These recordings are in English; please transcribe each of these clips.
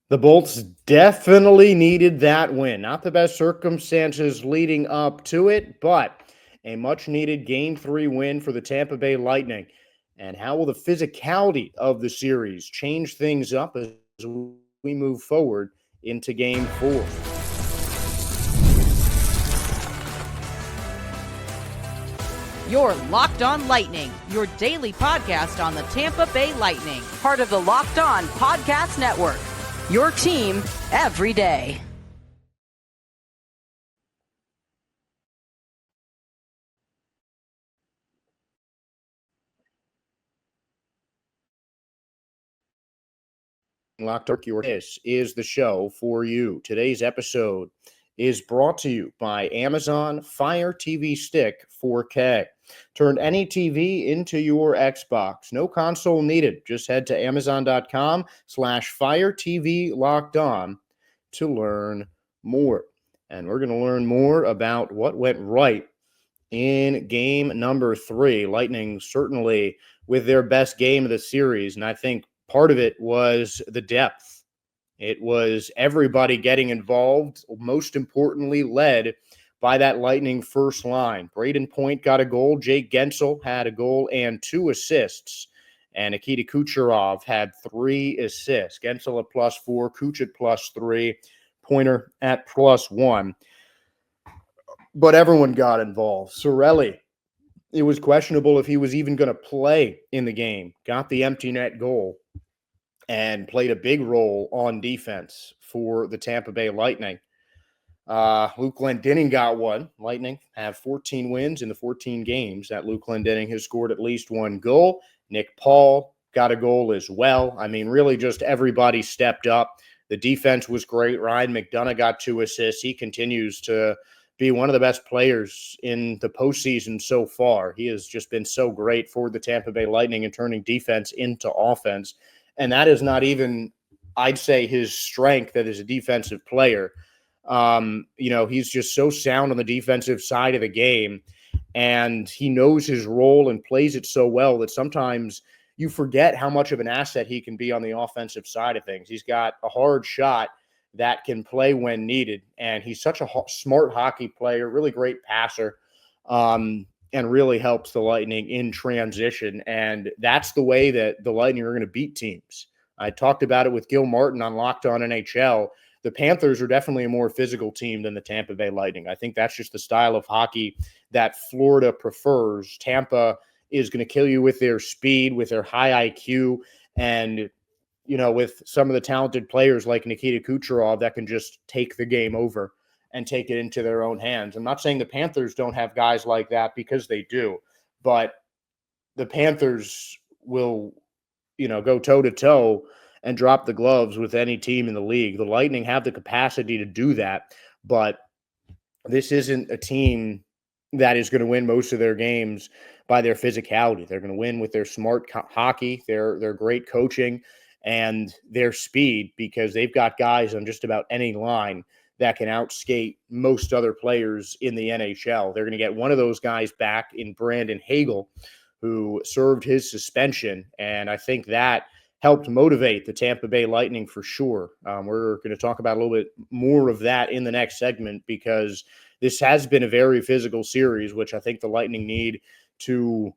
The Bolts definitely needed that win. Not the best circumstances leading up to it, but a much needed game three win for the Tampa Bay Lightning. And how will the physicality of the series change things up as we move forward into game four? You're Locked On Lightning, your daily podcast on the Tampa Bay Lightning, part of the Locked On Podcast Network. Your team every day. Locked On, this is the show for you. Today's episode is brought to you by Amazon Fire TV Stick 4K. Turn any TV into your Xbox. No console needed. Just head to amazon.com/Fire TV Locked On to learn more. And we're going to learn more about what went right in game number three. Lightning certainly with their best game of the series. And I think part of it was the depth. It was everybody getting involved, most importantly, led by that Lightning first line. Braden Point got a goal. Jake Gensel had a goal and 2 assists. And Nikita Kucherov had 3 assists. Gensel at +4, Kuch at +3, Pointer at +1. But everyone got involved. Cirelli, it was questionable if he was even going to play in the game. Got the empty net goal and played a big role on defense for the Tampa Bay Lightning. Luke Glendening got one. Lightning have 14 wins in the 14 games that Luke Glendening has scored at least one goal. Nick Paul got a goal as well. I mean, really just everybody stepped up. The defense was great. Ryan McDonough got 2 assists. He continues to be one of the best players in the postseason so far. He has just been so great for the Tampa Bay Lightning in turning defense into offense. And that is not even, I'd say, his strength that is a defensive player. He's just so sound on the defensive side of the game, and he knows his role and plays it so well that sometimes you forget how much of an asset he can be on the offensive side of things. He's got a hard shot that can play when needed, and he's such a smart hockey player, really great passer, and really helps the Lightning in transition. And that's the way that the Lightning are going to beat teams. I talked about it with Gil Martin on Locked On NHL. The Panthers are definitely a more physical team than the Tampa Bay Lightning. I think that's just the style of hockey that Florida prefers. Tampa is going to kill you with their speed, with their high IQ, and with some of the talented players like Nikita Kucherov that can just take the game over and take it into their own hands. I'm not saying the Panthers don't have guys like that, because they do, but the Panthers will, go toe-to-toe and drop the gloves with any team in the league. The Lightning have the capacity to do that, but this isn't a team that is going to win most of their games by their physicality. They're going to win with their smart hockey, their great coaching, and their speed, because they've got guys on just about any line that can outskate most other players in the NHL. They're going to get one of those guys back in Brandon Hagel, who served his suspension, and I think that helped motivate the Tampa Bay Lightning for sure. We're going to talk about a little bit more of that in the next segment, because this has been a very physical series, which I think the Lightning need to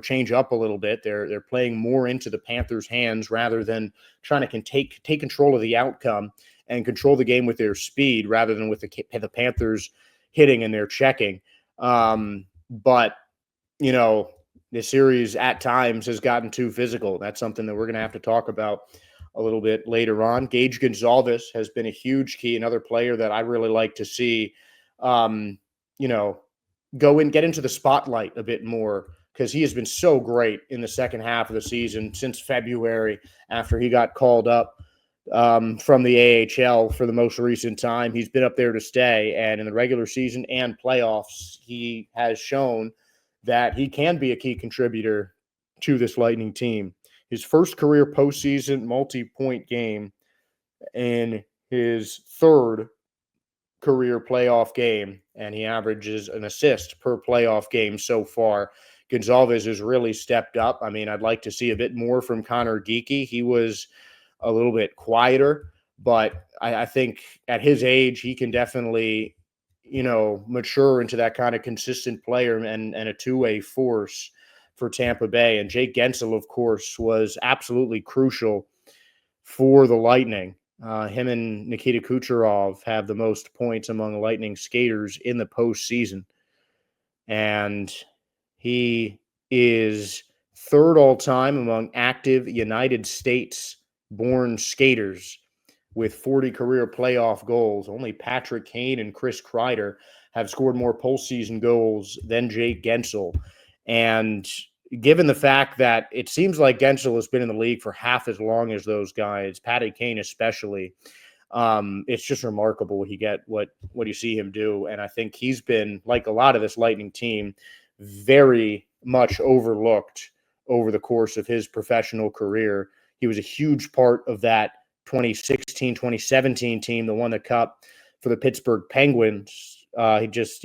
change up a little bit. They're playing more into the Panthers' hands rather than trying to take control of the outcome and control the game with their speed, rather than with the Panthers hitting and their checking. But the series at times has gotten too physical. That's something that we're going to have to talk about a little bit later on. Gage Gonzalez has been a huge key, another player that I really like to see, go and get into the spotlight a bit more, because he has been so great in the second half of the season since February, after he got called up from the AHL for the most recent time. He's been up there to stay, and in the regular season and playoffs, he has shown that he can be a key contributor to this Lightning team. His first career postseason multi-point game in his third career playoff game, and he averages an assist per playoff game so far. Gonzalez has really stepped up. I mean, I'd like to see a bit more from Connor Geekie. He was a little bit quieter, but I think at his age, he can definitely, mature into that kind of consistent player and a two-way force for Tampa Bay. And Jake Gensel, of course, was absolutely crucial for the Lightning. Him and Nikita Kucherov have the most points among Lightning skaters in the postseason. And he is third all-time among active United States-born skaters with 40 career playoff goals. Only Patrick Kane and Chris Kreider have scored more postseason goals than Jake Gensel. And given the fact that it seems like Gensel has been in the league for half as long as those guys, Patty Kane especially, it's just remarkable what you see him do. And I think he's been, like a lot of this Lightning team, very much overlooked over the course of his professional career. He was a huge part of that 2016-2017 team that won the Cup for the Pittsburgh Penguins. He just,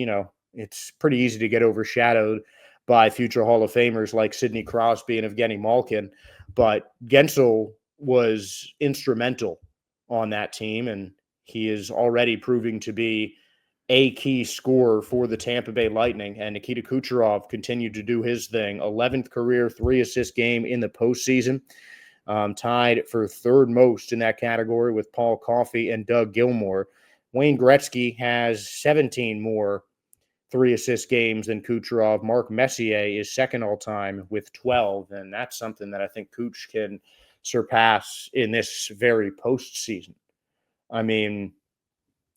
it's pretty easy to get overshadowed by future Hall of Famers like Sidney Crosby and Evgeny Malkin. But Gensel was instrumental on that team, and he is already proving to be a key scorer for the Tampa Bay Lightning. And Nikita Kucherov continued to do his thing. 11th career 3-assist game in the postseason. Tied for third most in that category with Paul Coffey and Doug Gilmour. Wayne Gretzky has 17 more 3-assist games than Kucherov. Mark Messier is second all-time with 12, and that's something that I think Kuch can surpass in this very postseason. I mean,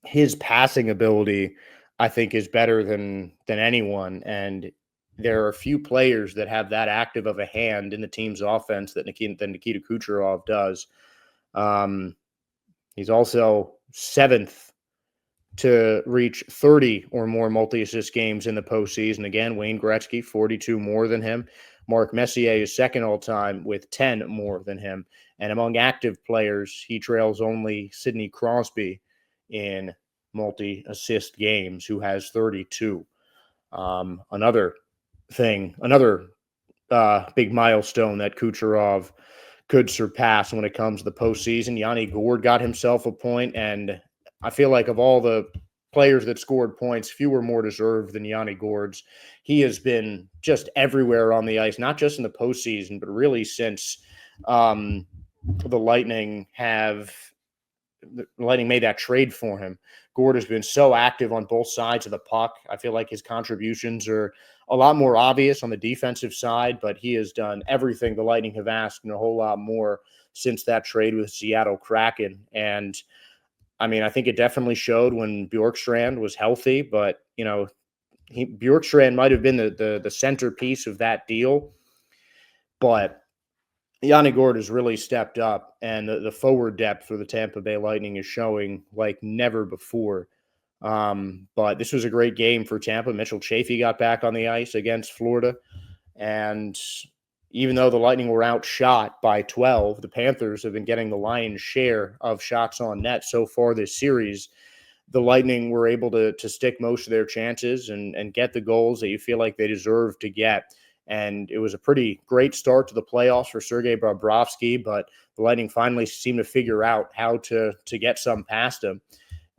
his passing ability, I think, is better than anyone, and there are a few players that have that active of a hand in the team's offense than Nikita Kucherov does. He's also seventh to reach 30 or more multi-assist games in the postseason. Again, Wayne Gretzky, 42 more than him. Mark Messier is second all-time with 10 more than him. And among active players, he trails only Sidney Crosby in multi-assist games, who has 32. Another big milestone that Kucherov could surpass when it comes to the postseason. Yanni Gourde got himself a point, and I feel like of all the players that scored points, few were more deserved than Yanni Gourde's. He has been just everywhere on the ice, not just in the postseason, but really since the Lightning made that trade for him. Gourde has been so active on both sides of the puck. I feel like his contributions are a lot more obvious on the defensive side, but he has done everything the Lightning have asked and a whole lot more since that trade with Seattle Kraken. And I mean, I think it definitely showed when Bjorkstrand was healthy, but Bjorkstrand might have been the centerpiece of that deal, but Yanni Gourde has really stepped up, and the forward depth for the Tampa Bay Lightning is showing like never before. But this was a great game for Tampa. Mitchell Chaffee got back on the ice against Florida, and even though the Lightning were outshot by 12, the Panthers have been getting the lion's share of shots on net so far this series. The Lightning were able to stick most of their chances and get the goals that you feel like they deserve to get. And it was a pretty great start to the playoffs for Sergei Bobrovsky, but the Lightning finally seemed to figure out how to get some past him.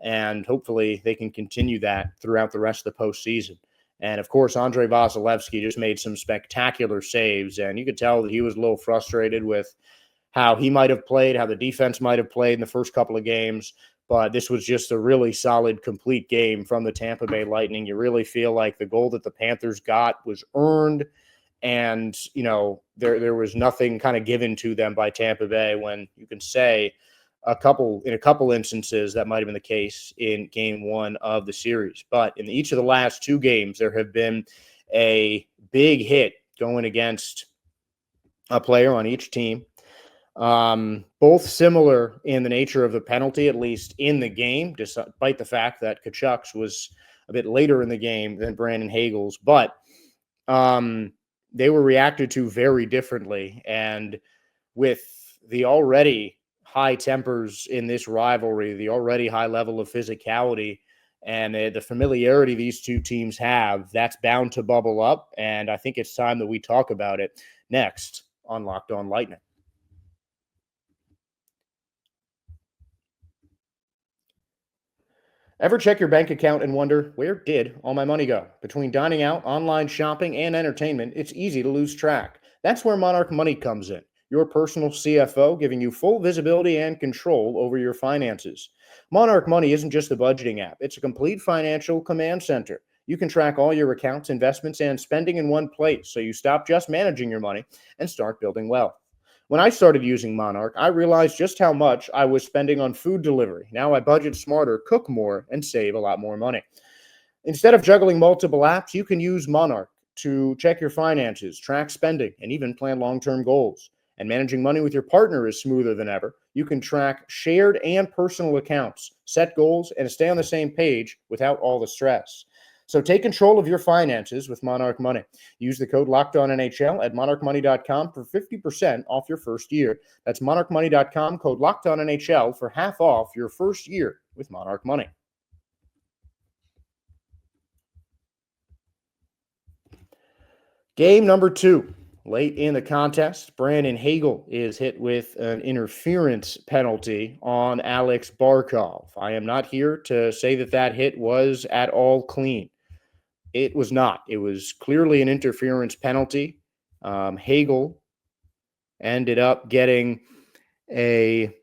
And hopefully they can continue that throughout the rest of the postseason. And, of course, Andrei Vasilevsky just made some spectacular saves, and you could tell that he was a little frustrated with how he might have played, how the defense might have played in the first couple of games. But this was just a really solid, complete game from the Tampa Bay Lightning. You really feel like the goal that the Panthers got was earned, and, there was nothing kind of given to them by Tampa Bay, when you can say in a couple instances that might have been the case in game one of the series. But in each of the last two games, there have been a big hit going against a player on each team. Both similar in the nature of the penalty, at least in the game, despite the fact that Tkachuk's was a bit later in the game than Brandon Hagel's. But they were reacted to very differently. And with the already high tempers in this rivalry, the already high level of physicality, and the familiarity these two teams have, that's bound to bubble up. And I think it's time that we talk about it next on Locked On Lightning. Ever check your bank account and wonder, where did all my money go? Between dining out, online shopping, and entertainment, it's easy to lose track. That's where Monarch Money comes in, your personal CFO giving you full visibility and control over your finances. Monarch Money isn't just a budgeting app, it's a complete financial command center. You can track all your accounts, investments, and spending in one place so you stop just managing your money and start building wealth. When I started using Monarch, I realized just how much I was spending on food delivery. Now I budget smarter, cook more, and save a lot more money. Instead of juggling multiple apps, you can use Monarch to check your finances, track spending, and even plan long-term goals. And managing money with your partner is smoother than ever. You can track shared and personal accounts, set goals, and stay on the same page without all the stress. So take control of your finances with Monarch Money. Use the code LOCKEDONNHL at monarchmoney.com for 50% off your first year. That's monarchmoney.com, code LOCKEDONNHL for half off your first year with Monarch Money. Game number 2. Late in the contest, Brandon Hagel is hit with an interference penalty on Alex Barkov. I am not here to say that hit was at all clean. It was not. It was clearly an interference penalty. Hagel ended up getting a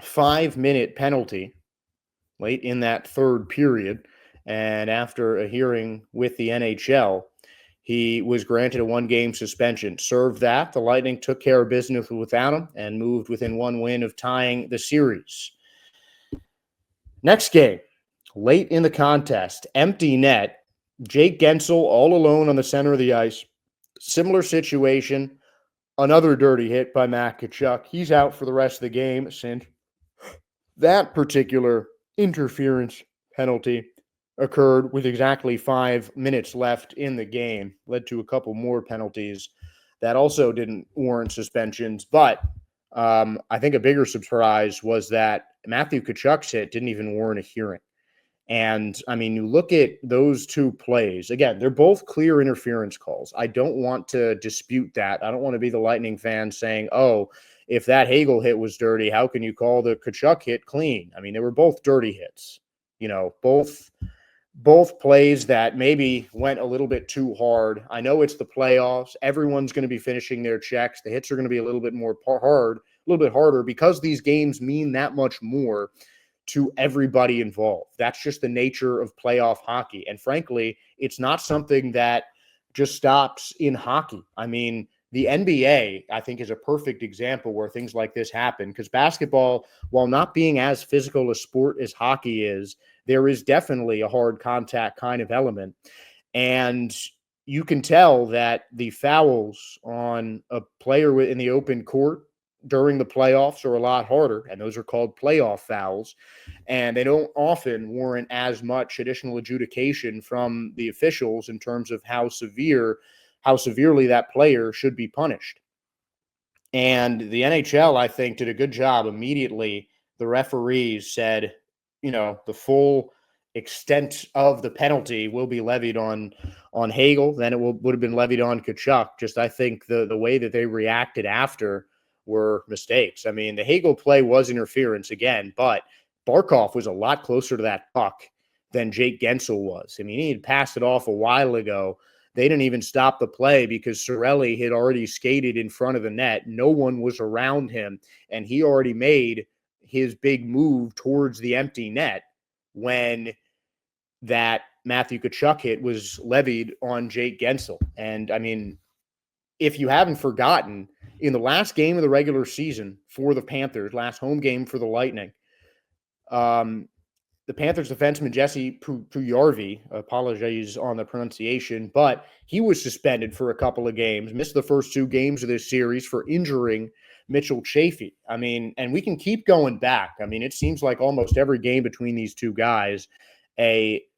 5-minute penalty late in that third period. And after a hearing with the NHL, he was granted a 1-game suspension. Served that, the Lightning took care of business without him and moved within 1 win of tying the series. Next game, late in the contest, empty net. Jake Guentzel all alone on the center of the ice. Similar situation. Another dirty hit by Matt Tkachuk. He's out for the rest of the game since that particular interference penalty occurred with exactly 5 minutes left in the game. Led to a couple more penalties that also didn't warrant suspensions. But I think a bigger surprise was that Matthew Tkachuk's hit didn't even warrant a hearing. And, I mean, you look at those two plays. Again, they're both clear interference calls. I don't want to dispute that. I don't want to be the Lightning fan saying, oh, if that Hagel hit was dirty, how can you call the Tkachuk hit clean? I mean, they were both dirty hits. You know, both plays that maybe went a little bit too hard. I know it's the playoffs. Everyone's going to be finishing their checks. The hits are going to be a little bit harder because these games mean that much more to everybody involved. That's just the nature of playoff hockey. And frankly, it's not something that just stops in hockey. I mean, the NBA, I think, is a perfect example where things like this happen because basketball, while not being as physical a sport as hockey is, there is definitely a hard contact kind of element. And you can tell that the fouls on a player in the open court during the playoffs are a lot harder, and those are called playoff fouls, and they don't often warrant as much additional adjudication from the officials in terms of how severely that player should be punished. And the NHL, I think, did a good job immediately. The referees said, you know, the full extent of the penalty will be levied on Hagel, then it would have been levied on Tkachuk. Just I think the way that they reacted after were mistakes. I mean, the Hagel play was interference again, but Barkov was a lot closer to that puck than Jake Guentzel was. I mean, he had passed it off a while ago. They didn't even stop the play because Cirelli had already skated in front of the net. No one was around him, and he already made his big move towards the empty net when that Matthew Tkachuk hit was levied on Jake Guentzel. And, I mean, if you haven't forgotten, in the last game of the regular season for the Panthers, last home game for the Lightning, the Panthers defenseman Jesse Puljujarvi, apologies on the pronunciation, but he was suspended for a couple of games, missed the first 2 games of this series for injuring Mitchell Chaffee. I mean, and we can keep going back. I mean, it seems like almost every game between these two guys,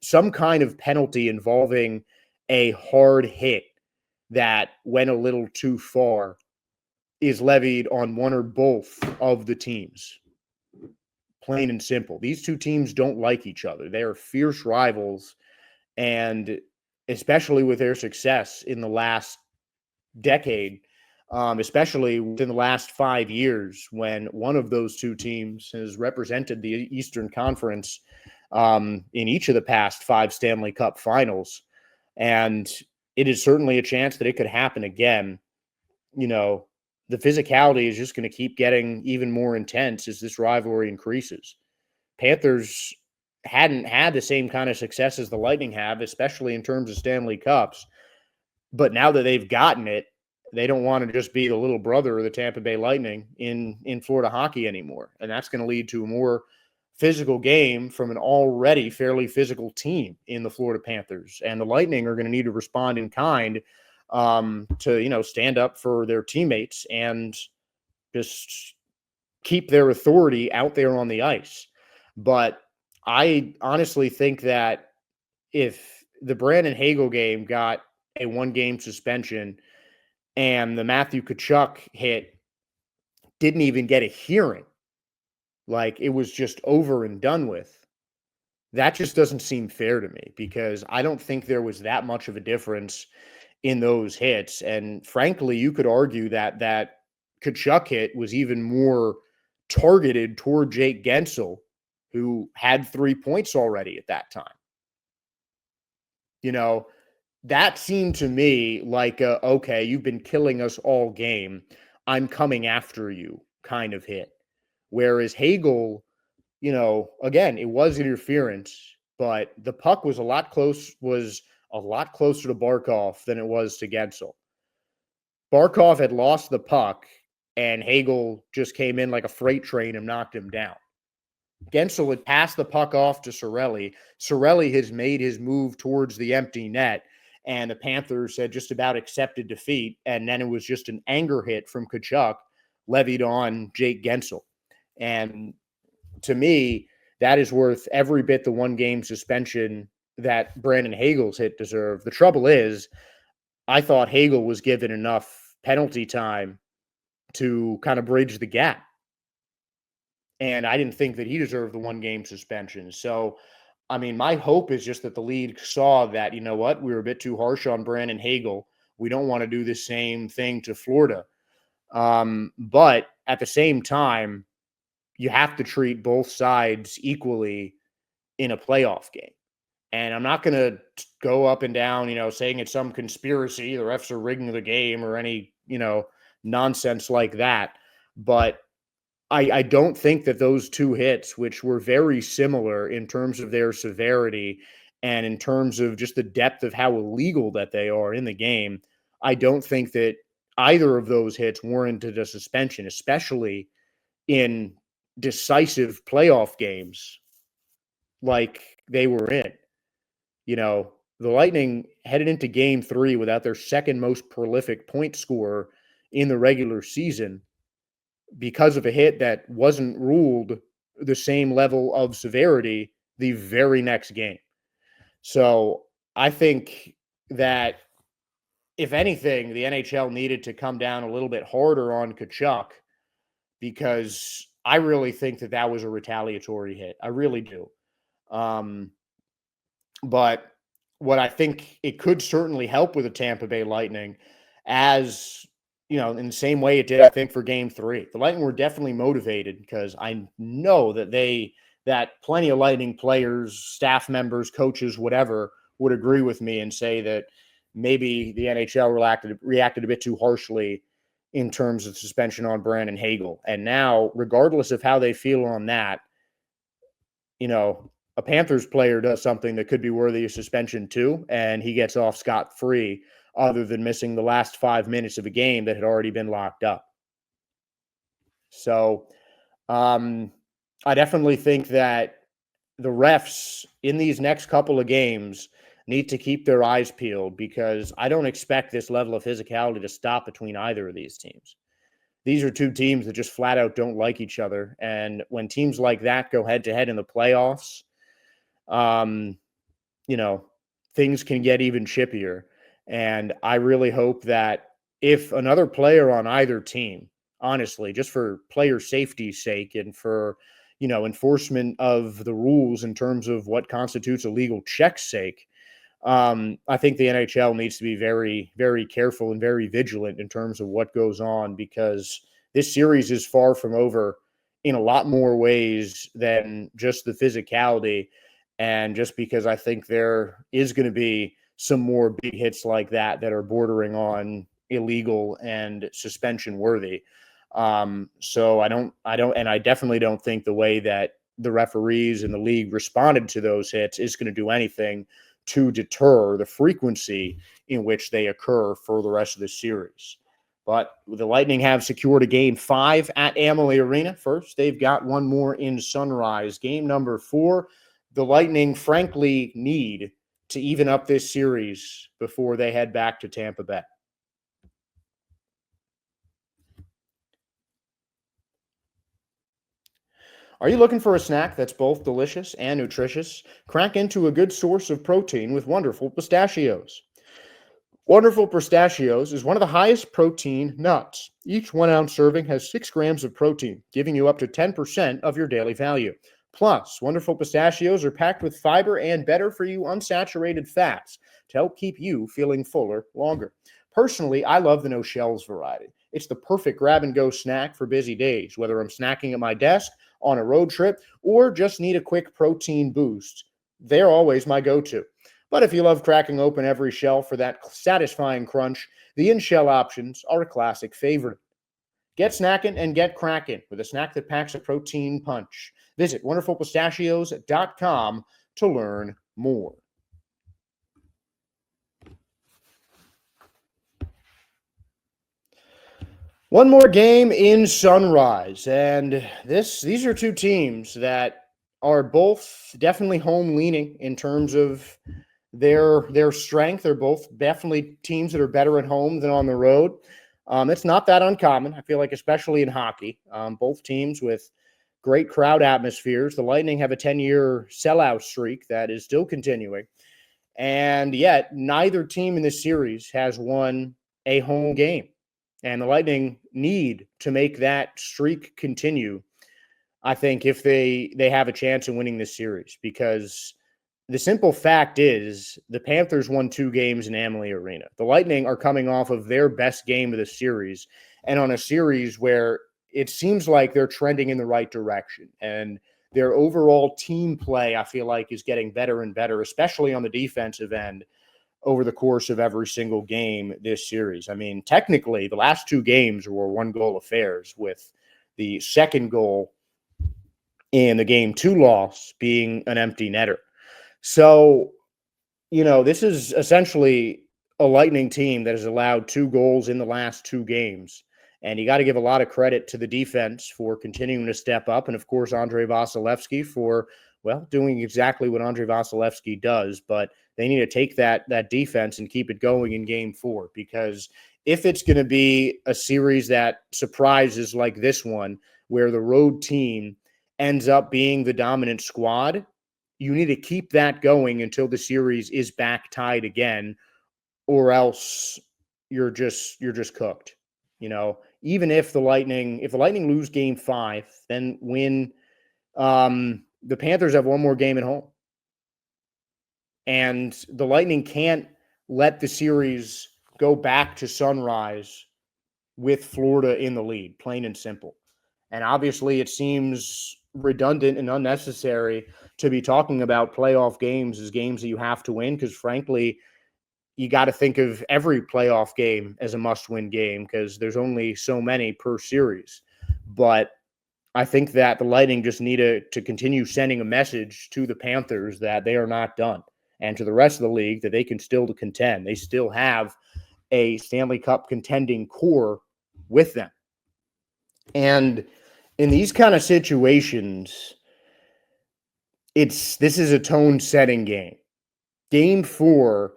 some kind of penalty involving a hard hit that went a little too far is levied on one or both of the teams. Plain and simple. These two teams don't like each other. They are fierce rivals, and especially with their success in the last decade, especially within the last 5 years when one of those two teams has represented the Eastern Conference in each of the past 5 Stanley Cup finals. And it is certainly a chance that it could happen again. The physicality is just going to keep getting even more intense as this rivalry increases. Panthers hadn't had the same kind of success as the Lightning have, especially in terms of Stanley Cups. But now that they've gotten it, they don't want to just be the little brother of the Tampa Bay Lightning in Florida hockey anymore. And that's going to lead to a more physical game from an already fairly physical team in the Florida Panthers. And the Lightning are going to need to respond in kind to, stand up for their teammates and just keep their authority out there on the ice. But I honestly think that if the Brandon Hagel game got a 1-game suspension and the Matthew Tkachuk hit didn't even get a hearing, like it was just over and done with, that just doesn't seem fair to me, because I don't think there was that much of a difference in those hits. And frankly, you could argue that that Tkachuk hit was even more targeted toward Jake Gensel, who had 3 points already at that time. That seemed to me like okay, you've been killing us all game, I'm coming after you kind of hit. Whereas Hagel, again, it was interference, but the puck was a lot closer to Barkov than it was to Gensel. Barkov had lost the puck, and Hagel just came in like a freight train and knocked him down. Gensel had passed the puck off to Cirelli. Cirelli has made his move towards the empty net, and the Panthers had just about accepted defeat, and then it was just an anger hit from Tkachuk levied on Jake Gensel. And to me, that is worth every bit the 1-game suspension that Brandon Hagel's hit deserved. The trouble is, I thought Hagel was given enough penalty time to kind of bridge the gap. And I didn't think that he deserved the 1-game suspension. So, I mean, my hope is just that the league saw that, we were a bit too harsh on Brandon Hagel. We don't want to do the same thing to Florida. But at the same time, you have to treat both sides equally in a playoff game. And I'm not going to go up and down, saying it's some conspiracy, the refs are rigging the game or any, nonsense like that. But I don't think that those 2 hits, which were very similar in terms of their severity and in terms of just the depth of how illegal that they are in the game, I don't think that either of those hits warranted a suspension, especially in decisive playoff games like they were in. The Lightning headed into Game 3 without their second most prolific point scorer in the regular season because of a hit that wasn't ruled the same level of severity the very next game. So I think that, if anything, the NHL needed to come down a little bit harder on Tkachuk, because I really think that that was a retaliatory hit. I really do. But what I think it could certainly help with the Tampa Bay Lightning, as in the same way it did, I think, for Game 3. The Lightning were definitely motivated, because I know that plenty of Lightning players, staff members, coaches, whatever, would agree with me and say that maybe the NHL reacted a bit too harshly in terms of suspension on Brandon Hagel. And now, regardless of how they feel on that, a Panthers player does something that could be worthy of suspension too, and he gets off scot-free, other than missing the last 5 minutes of a game that had already been locked up. So I definitely think that the refs in these next couple of games need to keep their eyes peeled, because I don't expect this level of physicality to stop between either of these teams. These are 2 teams that just flat out don't like each other. And when teams like that go head-to-head in the playoffs, things can get even chippier. And I really hope that if another player on either team, honestly, just for player safety's sake and for, enforcement of the rules in terms of what constitutes a legal check's sake, I think the NHL needs to be very, very careful and very vigilant in terms of what goes on, because this series is far from over in a lot more ways than just the physicality. And just because I think there is going to be some more big hits like that are bordering on illegal and suspension worthy. So I definitely don't think the way that the referees and the league responded to those hits is going to do anything to deter the frequency in which they occur for the rest of the series. But the Lightning have secured a game 5 at Amalie Arena. First, they've got one more in Sunrise. Game number 4, the Lightning frankly need to even up this series before they head back to Tampa Bay. Are you looking for a snack that's both delicious and nutritious? Crack into a good source of protein with wonderful pistachios. Wonderful Pistachios is one of the highest protein nuts. Each 1 ounce serving has 6 grams of protein, giving you up to 10% of your daily value. Plus, Wonderful Pistachios are packed with fiber and better for you unsaturated fats to help keep you feeling fuller longer. Personally, I love the no shells variety. It's the perfect grab and go snack for busy days, whether I'm snacking at my desk, on a road trip, or just need a quick protein boost. They're always my go-to. But if you love cracking open every shell for that satisfying crunch, the in-shell options are a classic favorite. Get snackin' and get crackin' with a snack that packs a protein punch. Visit wonderfulpistachios.com to learn more. One more game in Sunrise, and these are two teams that are both definitely home leaning in terms of their strength. They're both definitely teams that are better at home than on the road. It's not that uncommon, I feel like, especially in hockey. Both teams with great crowd atmospheres. The Lightning have a 10-year sellout streak that is still continuing. And yet, neither team in this series has won a home game. And the Lightning need to make that streak continue, I think, if they have a chance in winning this series. Because the simple fact is the Panthers won 2 games in Amalie Arena. The Lightning are coming off of their best game of the series, and on a series where it seems like they're trending in the right direction. And their overall team play, I feel like, is getting better and better, especially on the defensive end over the course of every single game this series. I mean, technically, the last 2 games were 1-goal affairs, with the second goal in the Game 2 loss being an empty netter. So, this is essentially a Lightning team that has allowed 2 goals in the last 2 games. And you got to give a lot of credit to the defense for continuing to step up. And, of course, Andrei Vasilevskiy for, doing exactly what Andrei Vasilevskiy does. But they need to take that defense and keep it going in Game 4. Because if it's going to be a series that surprises like this one, where the road team ends up being the dominant squad, you need to keep that going until the series is back tied again, or else you're just cooked. Even if the Lightning lose Game 5, then win, the Panthers have one more game at home, and the Lightning can't let the series go back to Sunrise with Florida in the lead, plain and simple. And obviously, it seems redundant and unnecessary to be talking about playoff games as games that you have to win, because frankly, you got to think of every playoff game as a must-win game because there's only so many per series. But I think that the Lightning just need to continue sending a message to the Panthers that they are not done, and to the rest of the league that they can still contend. They still have a Stanley Cup contending core with them. And in these kind of situations, this is a tone-setting game. Game 4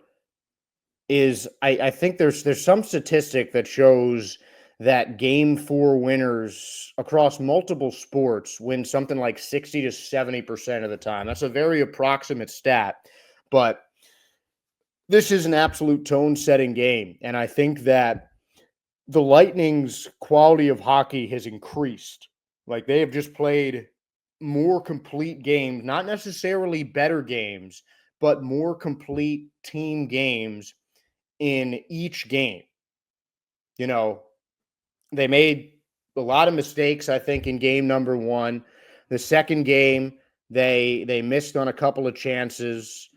is, I think there's some statistic that shows that Game 4 winners across multiple sports win something like 60 to 70% of the time. That's a very approximate stat, but this is an absolute tone-setting game, and I think that the Lightning's quality of hockey has increased. Like, they have just played more complete games, not necessarily better games, but more complete team games in each game. They made a lot of mistakes, I think, in game number 1. The second game, They missed on a couple of chances,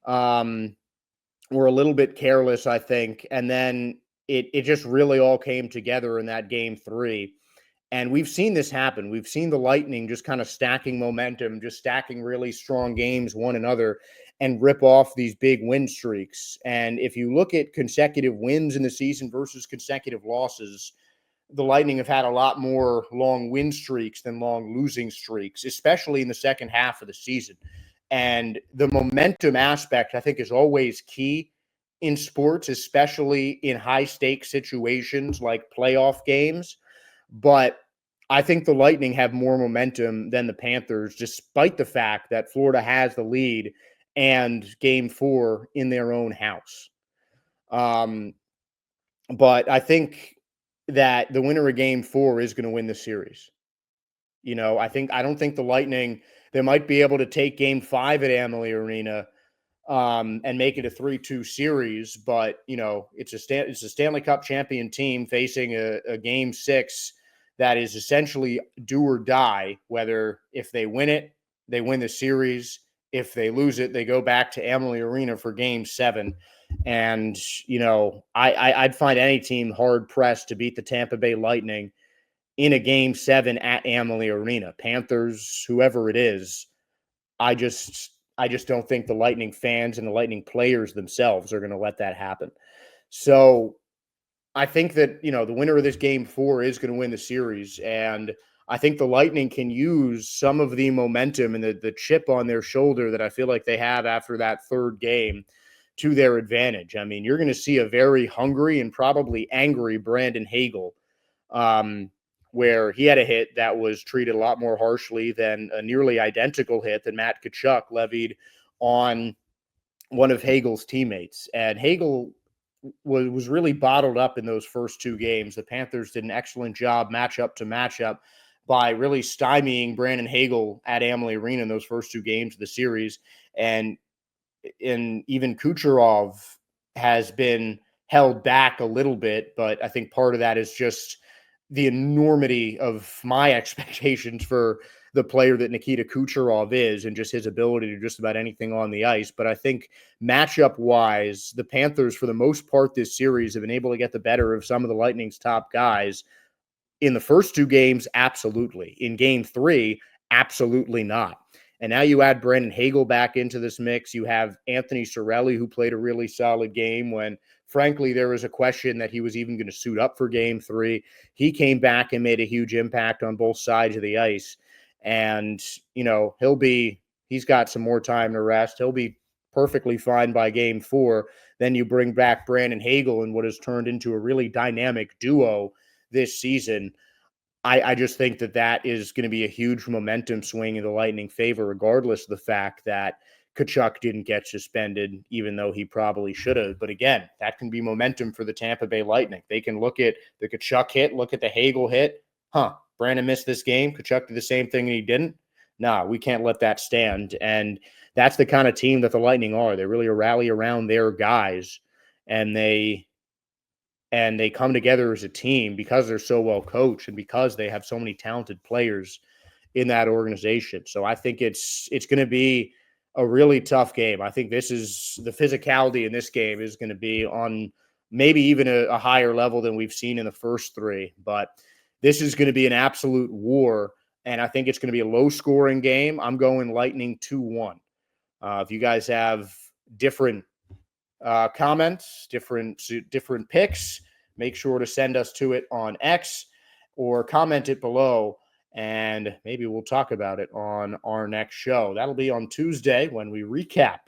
were a little bit careless, I think, and then it just really all came together in that game 3. And we've seen this happen. We've seen the Lightning just kind of stacking momentum, just stacking really strong games one another and rip off these big win streaks. And if you look at consecutive wins in the season versus consecutive losses, the Lightning have had a lot more long win streaks than long losing streaks, especially in the second half of the season. And the momentum aspect, I think, is always key in sports, especially in high stakes situations like playoff games. But I think the Lightning have more momentum than the Panthers, despite the fact that Florida has the lead and game 4 in their own house. But I think that the winner of game 4 is going to win the series. I don't think the Lightning, they might be able to take game 5 at Amalie Arena and make it a 3-2 series, but it's a Stanley Cup champion team facing a game 6 that is essentially do or die. Whether if they win it, they win the series. If they lose it, they go back to Amalie Arena for game 7. And I'd find any team hard pressed to beat the Tampa Bay Lightning in a game 7 at Amalie Arena. Panthers, whoever it is, I just don't think the Lightning fans and the Lightning players themselves are going to let that happen. So I think that, the winner of this game 4 is going to win the series. And I think the Lightning can use some of the momentum and the chip on their shoulder that I feel like they have after that third game to their advantage. I mean, you're going to see a very hungry and probably angry Brandon Hagel, where he had a hit that was treated a lot more harshly than a nearly identical hit that Matt Tkachuk levied on one of Hagel's teammates. And Hagel was really bottled up in those first 2 games. The Panthers did an excellent job matchup to matchup by really stymieing Brandon Hagel at Amalie Arena in those first 2 games of the series. And even Kucherov has been held back a little bit, but I think part of that is just the enormity of my expectations for the player that Nikita Kucherov is and just his ability to just about anything on the ice. But I think matchup-wise, the Panthers, for the most part this series, have been able to get the better of some of the Lightning's top guys. In the first 2 games, absolutely. In game 3, absolutely not. And now you add Brandon Hagel back into this mix. You have Anthony Cirelli, who played a really solid game when, frankly, there was a question that he was even going to suit up for game 3. He came back and made a huge impact on both sides of the ice. And, he's got some more time to rest. He'll be perfectly fine by game 4. Then you bring back Brandon Hagel in what has turned into a really dynamic duo this season. I just think that is going to be a huge momentum swing in the Lightning favor, regardless of the fact that Tkachuk didn't get suspended, even though he probably should have. But again, that can be momentum for the Tampa Bay Lightning. They can look at the Tkachuk hit, look at the Hagel hit. Brandon missed this game. Tkachuk did the same thing and he didn't. Nah, we can't let that stand. And that's the kind of team that the Lightning are. They really rally around their guys, and they come together as a team because they're so well coached and because they have so many talented players in that organization. So I think it's going to be a really tough game. I think this is the physicality in this game is going to be on maybe even a higher level than we've seen in the first 3. But this is going to be an absolute war, and I think it's going to be a low-scoring game. I'm going Lightning 2-1. If you guys have different comments, different picks, make sure to send us to it on X or comment it below, and maybe we'll talk about it on our next show. That'll be on Tuesday when we recap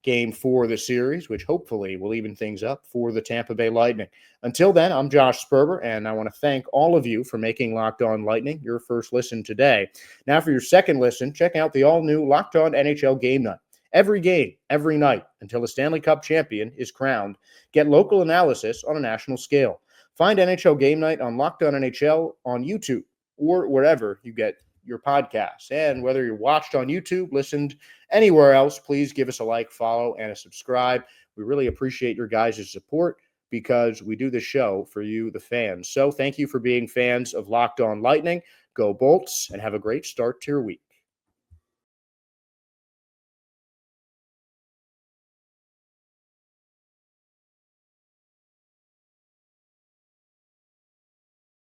game 4 of the series, which hopefully will even things up for the Tampa Bay Lightning. Until then, I'm Josh Sperber, and I want to thank all of you for making Locked On Lightning your first listen today. Now for your second listen, check out the all-new Locked On NHL Game Night. Every game, every night, until the Stanley Cup champion is crowned. Get local analysis on a national scale. Find NHL Game Night on Locked On NHL on YouTube or wherever you get your podcasts. And whether you're watched on YouTube, listened anywhere else, please give us a like, follow, and a subscribe. We really appreciate your guys' support because we do the show for you, the fans. So thank you for being fans of Locked On Lightning. Go Bolts, and have a great start to your week.